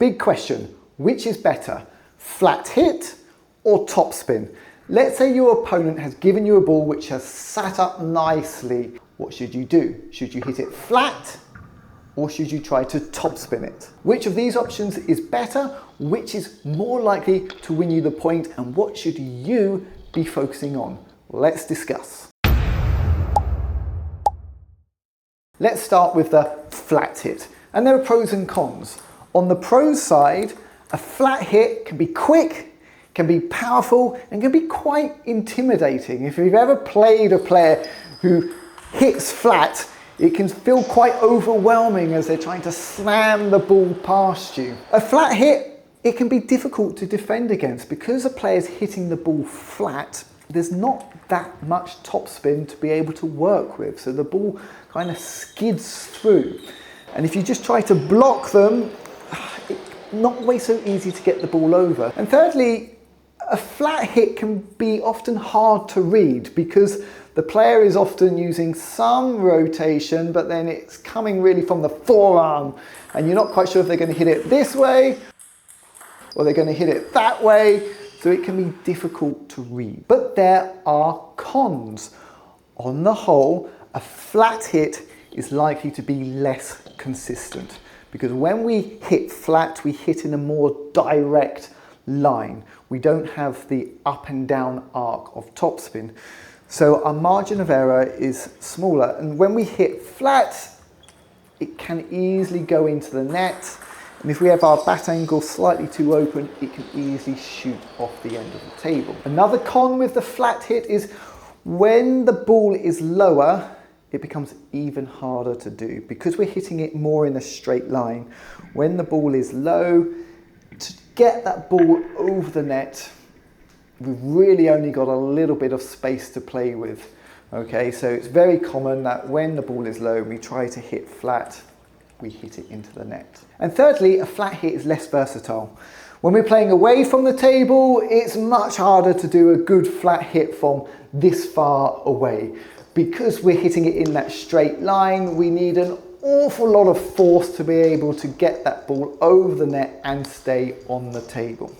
Big question, which is better, flat hit or topspin? Let's say your opponent has given you a ball which has sat up nicely. What should you do? Should you hit it flat or should you try to topspin it? Which of these options is better? Which is more likely to win you the point? And what should you be focusing on? Let's discuss. Let's start with the flat hit. And there are pros and cons. On the pros side, a flat hit can be quick, can be powerful, and can be quite intimidating. If you've ever played a player who hits flat, it can feel quite overwhelming as they're trying to slam the ball past you. A flat hit, it can be difficult to defend against because a player's hitting the ball flat. There's not that much topspin to be able to work with, so the ball kind of skids through. And if you just try to block them, it's not always so easy to get the ball over. And thirdly, a flat hit can be often hard to read because the player is often using some rotation, but then it's coming really from the forearm, and you're not quite sure if they're going to hit it this way or they're going to hit it that way, so it can be difficult to read. But there are cons. On the whole, a flat hit is likely to be less consistent because when we hit flat, we hit in a more direct line. We don't have the up and down arc of topspin. So our margin of error is smaller. And when we hit flat, it can easily go into the net. And if we have our bat angle slightly too open, it can easily shoot off the end of the table. Another con with the flat hit is when the ball is lower, it becomes even harder to do because we're hitting it more in a straight line. When the ball is low, to get that ball over the net, we've really only got a little bit of space to play with. Okay, so it's very common that when the ball is low, we try to hit flat, we hit it into the net. And thirdly, a flat hit is less versatile. When we're playing away from the table, it's much harder to do a good flat hit from this far away. Because we're hitting it in that straight line, we need an awful lot of force to be able to get that ball over the net and stay on the table.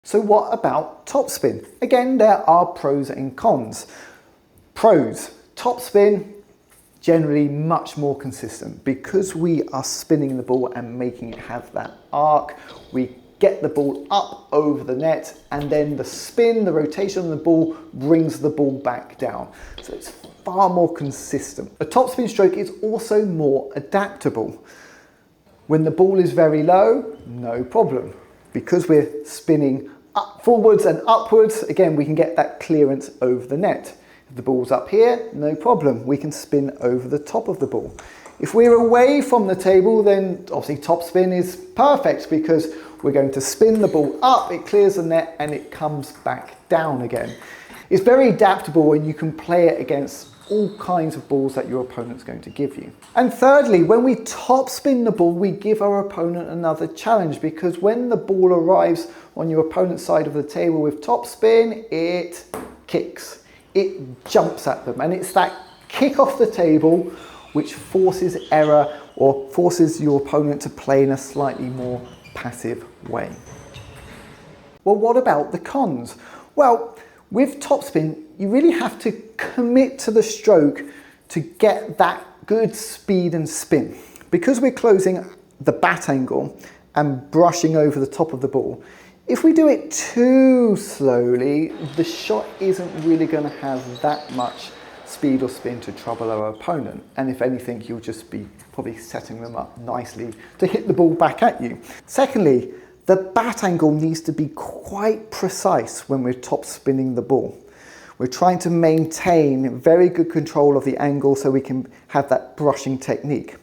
So what about topspin? Again, there are pros and cons. Pros, topspin, generally much more consistent. Because we are spinning the ball and making it have that arc, we get the ball up over the net, and then the spin, the rotation on the ball brings the ball back down. So it's far more consistent. A topspin stroke is also more adaptable. When the ball is very low, no problem. Because we're spinning forwards and upwards, again, we can get that clearance over the net. If the ball's up here, no problem. We can spin over the top of the ball. If we're away from the table, then obviously topspin is perfect because we're going to spin the ball up, it clears the net, and it comes back down again. It's very adaptable and you can play it against all kinds of balls that your opponent's going to give you. And thirdly, when we topspin the ball, we give our opponent another challenge because when the ball arrives on your opponent's side of the table with topspin, it kicks. It jumps at them, and it's that kick off the table which forces error or forces your opponent to play in a slightly more passive way. Well, what about the cons? Well, with topspin, you really have to commit to the stroke to get that good speed and spin. Because we're closing the bat angle and brushing over the top of the ball, if we do it too slowly, the shot isn't really going to have that much speed or spin to trouble our opponent. And if anything, you'll just be probably setting them up nicely to hit the ball back at you. Secondly, the bat angle needs to be quite precise when we're top spinning the ball. We're trying to maintain very good control of the angle so we can have that brushing technique.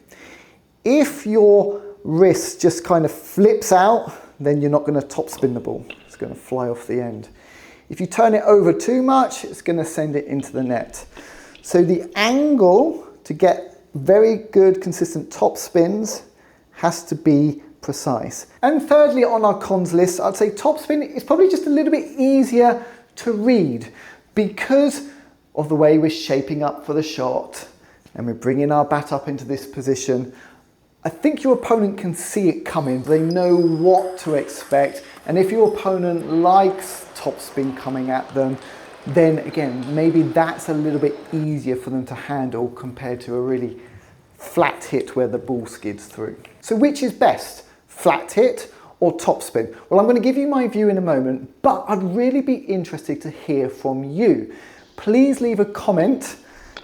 If your wrist just kind of flips out, then you're not going to top spin the ball. It's going to fly off the end. If you turn it over too much, it's going to send it into the net. So the angle to get very good consistent top spins has to be precise. And thirdly, on our cons list, I'd say topspin is probably just a little bit easier to read because of the way we're shaping up for the shot and we're bringing our bat up into this position, I think your opponent can see it coming. They know what to expect. And if your opponent likes topspin coming at them, then again, maybe that's a little bit easier for them to handle compared to a really flat hit where the ball skids through. So which is best, flat hit or topspin? Well, I'm going to give you my view in a moment, but I'd really be interested to hear from you. Please leave a comment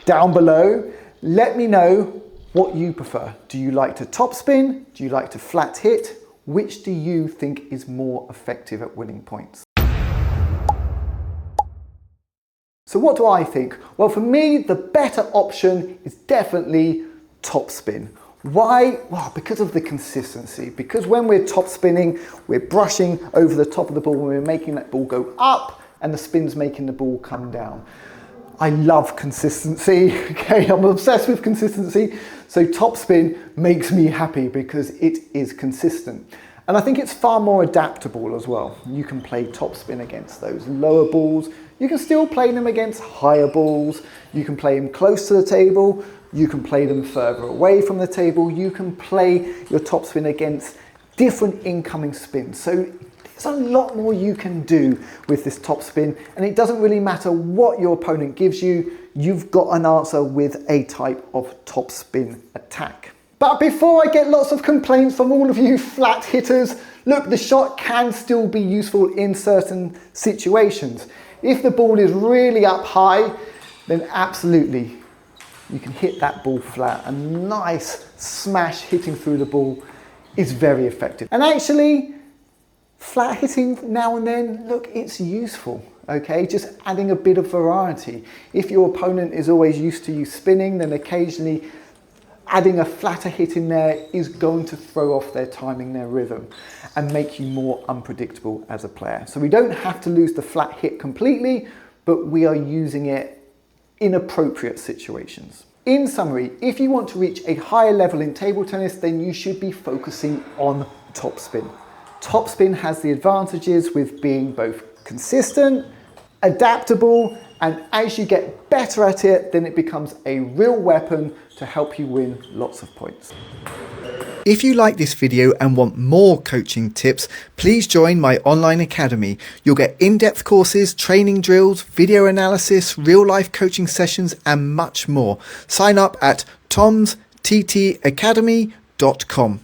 down below. Let me know what you prefer. Do you like to topspin? Do you like to flat hit? Which do you think is more effective at winning points? So what do I think? Well, for me, the better option is definitely topspin. Why? Well, because of the consistency. Because when we're topspinning, we're brushing over the top of the ball and we're making that ball go up and the spin's making the ball come down. I love consistency, okay? I'm obsessed with consistency. So topspin makes me happy because it is consistent. And I think it's far more adaptable as well. You can play topspin against those lower balls. You can still play them against higher balls. You can play them close to the table. You can play them further away from the table. You can play your topspin against different incoming spins. So there's a lot more you can do with this topspin, and it doesn't really matter what your opponent gives you. You've got an answer with a type of topspin attack. But before I get lots of complaints from all of you flat hitters, look, the shot can still be useful in certain situations. If the ball is really up high, then absolutely you can hit that ball flat. A nice smash hitting through the ball is very effective. And actually, flat hitting now and then, look, it's useful, okay? Just adding a bit of variety. If your opponent is always used to you spinning, then occasionally adding a flatter hit in there is going to throw off their timing, their rhythm, and make you more unpredictable as a player. So we don't have to lose the flat hit completely, but we are using it in appropriate situations. In summary, if you want to reach a higher level in table tennis, then you should be focusing on topspin. Topspin has the advantages with being both consistent, adaptable, and as you get better at it, then it becomes a real weapon to help you win lots of points. If you like this video and want more coaching tips, please join my online academy. You'll get in-depth courses, training drills, video analysis, real-life coaching sessions, and much more. Sign up at tomsttacademy.com.